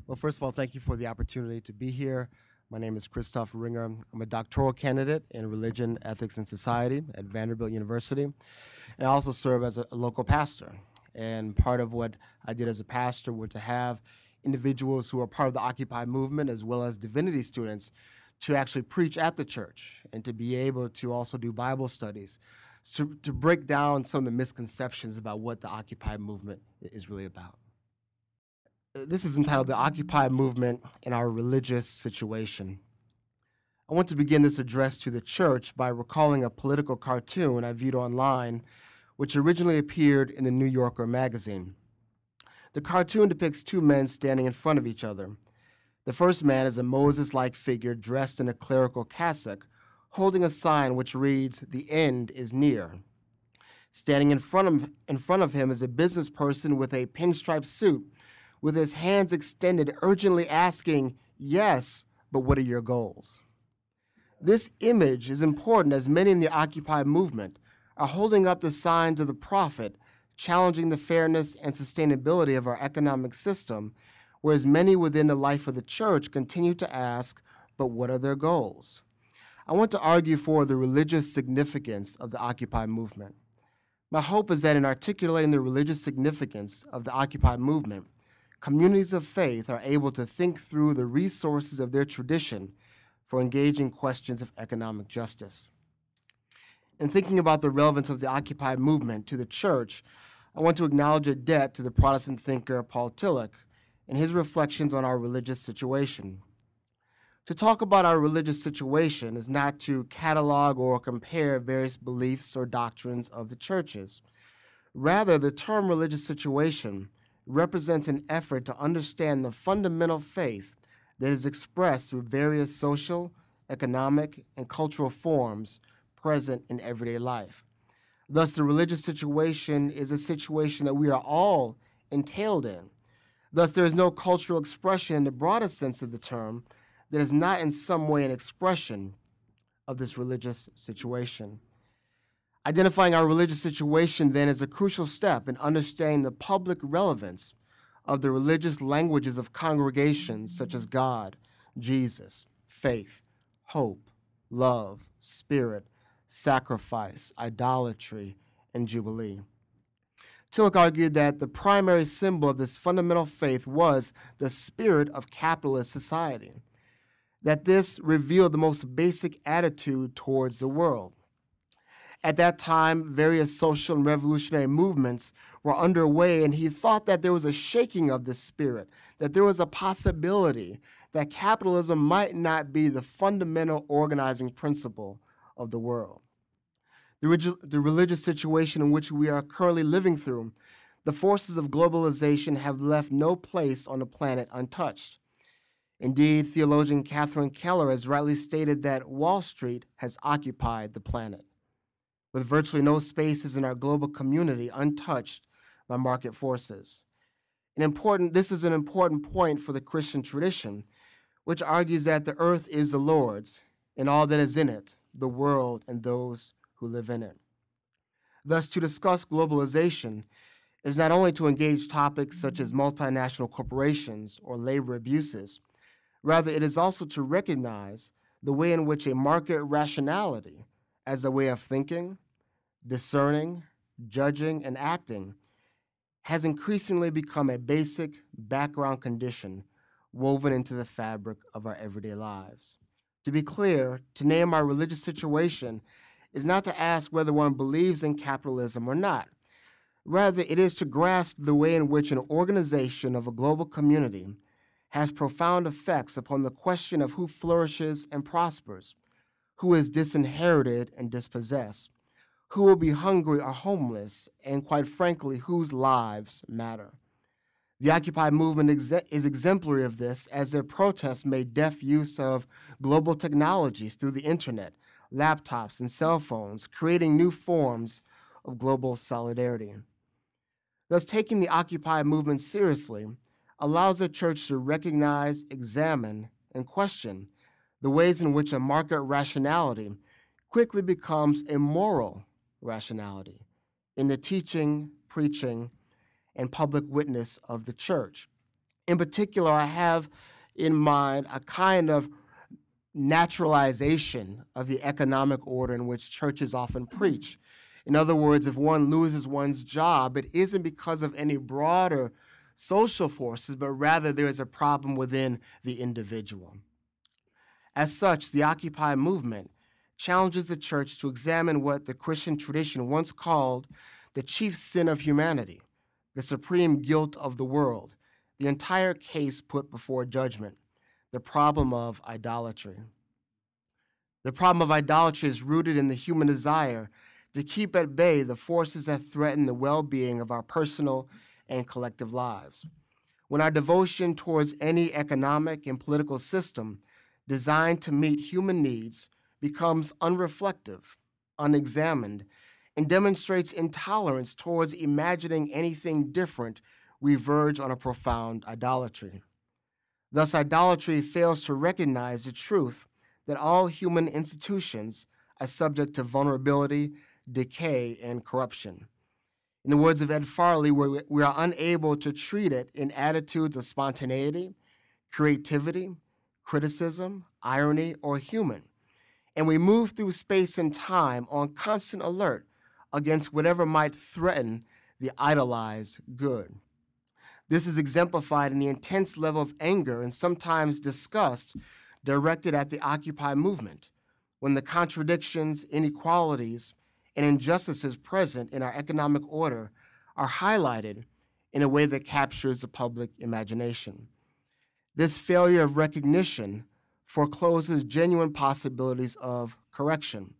Well, first of all, thank you for the opportunity to be here. My name is Christophe Ringer. I'm a doctoral candidate in religion, ethics, and society at Vanderbilt University. And I also serve as a local pastor. And part of what I did as a pastor was to have individuals who are part of the Occupy movement, as well as divinity students, to actually preach at the church and to be able to also do Bible studies, to break down some of the misconceptions about what the Occupy movement is really about. This is entitled The Occupy Movement in Our Religious Situation. I want to begin this address to the church by recalling a political cartoon I viewed online, which originally appeared in the New Yorker magazine. The cartoon depicts two men standing in front of each other. The first man is a Moses-like figure dressed in a clerical cassock, holding a sign which reads, "The end is near." Standing in front of him is a business person with a pinstripe suit, with his hands extended, urgently asking, "Yes, but what are your goals?" This image is important as many in the Occupy movement are holding up the signs of the prophet, challenging the fairness and sustainability of our economic system, whereas many within the life of the church continue to ask, but what are their goals? I want to argue for the religious significance of the Occupy movement. My hope is that in articulating the religious significance of the Occupy movement, communities of faith are able to think through the resources of their tradition for engaging questions of economic justice. In thinking about the relevance of the Occupy movement to the church, I want to acknowledge a debt to the Protestant thinker Paul Tillich and his reflections on our religious situation. To talk about our religious situation is not to catalog or compare various beliefs or doctrines of the churches. Rather, the term religious situation represents an effort to understand the fundamental faith that is expressed through various social, economic, and cultural forms present in everyday life. Thus, the religious situation is a situation that we are all entailed in. Thus, there is no cultural expression in the broadest sense of the term that is not in some way an expression of this religious situation. Identifying our religious situation, then, is a crucial step in understanding the public relevance of the religious languages of congregations such as God, Jesus, faith, hope, love, spirit, sacrifice, idolatry, and jubilee. Tillich argued that the primary symbol of this fundamental faith was the spirit of capitalist society, that this revealed the most basic attitude towards the world. At that time, various social and revolutionary movements were underway, and he thought that there was a shaking of this spirit, that there was a possibility that capitalism might not be the fundamental organizing principle of the world. The religious situation in which we are currently living through, the forces of globalization have left no place on the planet untouched. Indeed, theologian Catherine Keller has rightly stated that Wall Street has occupied the planet, with virtually no spaces in our global community untouched by market forces. This is an important point for the Christian tradition, which argues that the earth is the Lord's and all that is in it, the world and those who live in it. Thus, to discuss globalization is not only to engage topics such as multinational corporations or labor abuses, rather it is also to recognize the way in which a market rationality as a way of thinking, discerning, judging, and acting has increasingly become a basic background condition woven into the fabric of our everyday lives. To be clear, to name our religious situation is not to ask whether one believes in capitalism or not. Rather, it is to grasp the way in which an organization of a global community has profound effects upon the question of who flourishes and prospers, who is disinherited and dispossessed, who will be hungry or homeless, and quite frankly, whose lives matter. The Occupy movement is exemplary of this, as their protests made deft use of global technologies through the internet, laptops, and cell phones, creating new forms of global solidarity. Thus, taking the Occupy movement seriously allows the church to recognize, examine, and question the ways in which a market rationality quickly becomes a moral rationality in the teaching, preaching, and public witness of the church. In particular, I have in mind a kind of naturalization of the economic order in which churches often preach. In other words, if one loses one's job, it isn't because of any broader social forces, but rather there is a problem within the individual. As such, the Occupy movement challenges the church to examine what the Christian tradition once called the chief sin of humanity, the supreme guilt of the world, the entire case put before judgment, the problem of idolatry. The problem of idolatry is rooted in the human desire to keep at bay the forces that threaten the well-being of our personal and collective lives. When our devotion towards any economic and political system designed to meet human needs becomes unreflective, unexamined, and demonstrates intolerance towards imagining anything different, we verge on a profound idolatry. Thus, idolatry fails to recognize the truth that all human institutions are subject to vulnerability, decay, and corruption. In the words of Ed Farley, we are unable to treat it in attitudes of spontaneity, creativity, criticism, irony, or humor, and we move through space and time on constant alert against whatever might threaten the idolized good. This is exemplified in the intense level of anger and sometimes disgust directed at the Occupy movement, when the contradictions, inequalities, and injustices present in our economic order are highlighted in a way that captures the public imagination. This failure of recognition forecloses genuine possibilities of correction.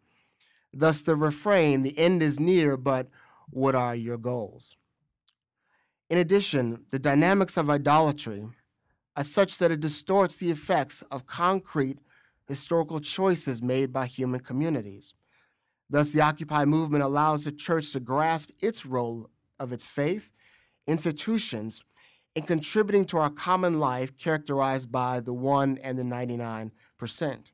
Thus, the refrain, "The end is near, but what are your goals?" In addition, the dynamics of idolatry are such that it distorts the effects of concrete historical choices made by human communities. Thus, the Occupy movement allows the church to grasp its role of its faith, institutions, in contributing to our common life characterized by the 1 and the 99%.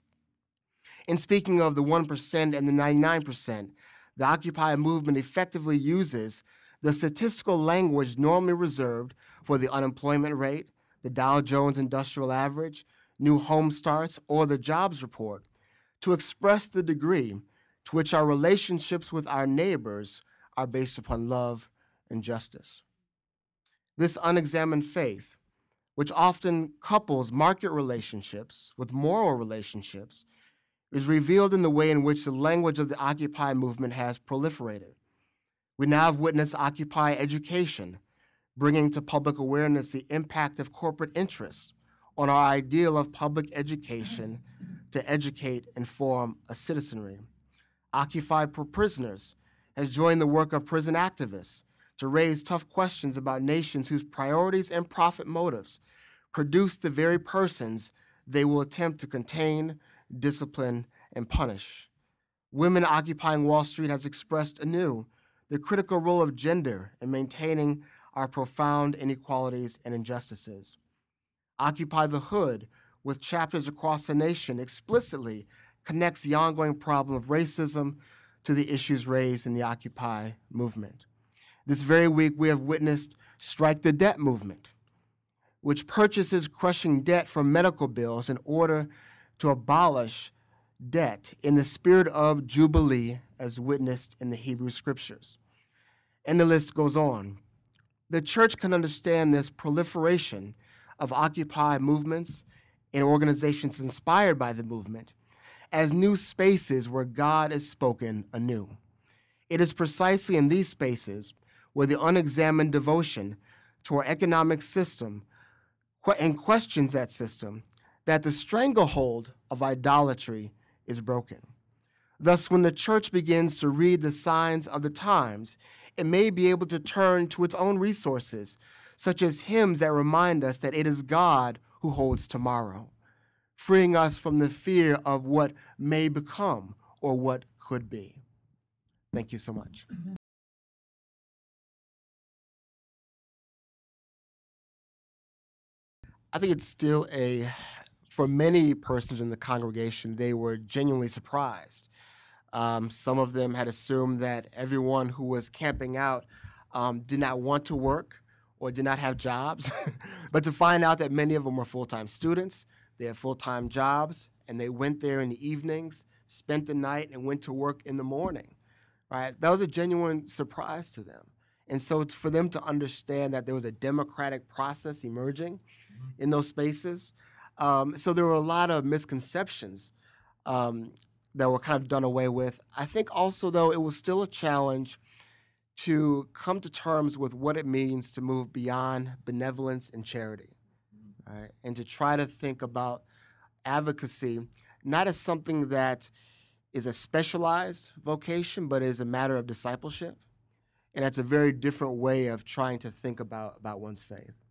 In speaking of the 1% and the 99%, the Occupy movement effectively uses the statistical language normally reserved for the unemployment rate, the Dow Jones Industrial Average, new home starts, or the jobs report to express the degree to which our relationships with our neighbors are based upon love and justice. This unexamined faith, which often couples market relationships with moral relationships, is revealed in the way in which the language of the Occupy movement has proliferated. We now have witnessed Occupy education, bringing to public awareness the impact of corporate interests on our ideal of public education to educate and form a citizenry. Occupy for Prisoners has joined the work of prison activists to raise tough questions about nations whose priorities and profit motives produce the very persons they will attempt to contain, discipline, and punish. Women Occupying Wall Street has expressed anew the critical role of gender in maintaining our profound inequalities and injustices. Occupy the Hood, with chapters across the nation, explicitly connects the ongoing problem of racism to the issues raised in the Occupy movement. This very week, we have witnessed Strike the Debt movement, which purchases crushing debt from medical bills in order to abolish debt in the spirit of Jubilee as witnessed in the Hebrew Scriptures. And the list goes on. The church can understand this proliferation of Occupy movements and organizations inspired by the movement as new spaces where God is spoken anew. It is precisely in these spaces where the unexamined devotion to our economic system and questions that system that the stranglehold of idolatry is broken. Thus, when the church begins to read the signs of the times, it may be able to turn to its own resources, such as hymns that remind us that it is God who holds tomorrow, freeing us from the fear of what may become or what could be. Thank you so much. I think it's still for many persons in the congregation, they were genuinely surprised. Some of them had assumed that everyone who was camping out did not want to work or did not have jobs, but to find out that many of them were full-time students, they had full-time jobs, and they went there in the evenings, spent the night, and went to work in the morning, right? That was a genuine surprise to them. And so for them to understand that there was a democratic process emerging in those spaces, so there were a lot of misconceptions that were kind of done away with. I think also, though, it was still a challenge to come to terms with what it means to move beyond benevolence and charity, right? And to try to think about advocacy not as something that is a specialized vocation, but is a matter of discipleship. And that's a very different way of trying to think about one's faith.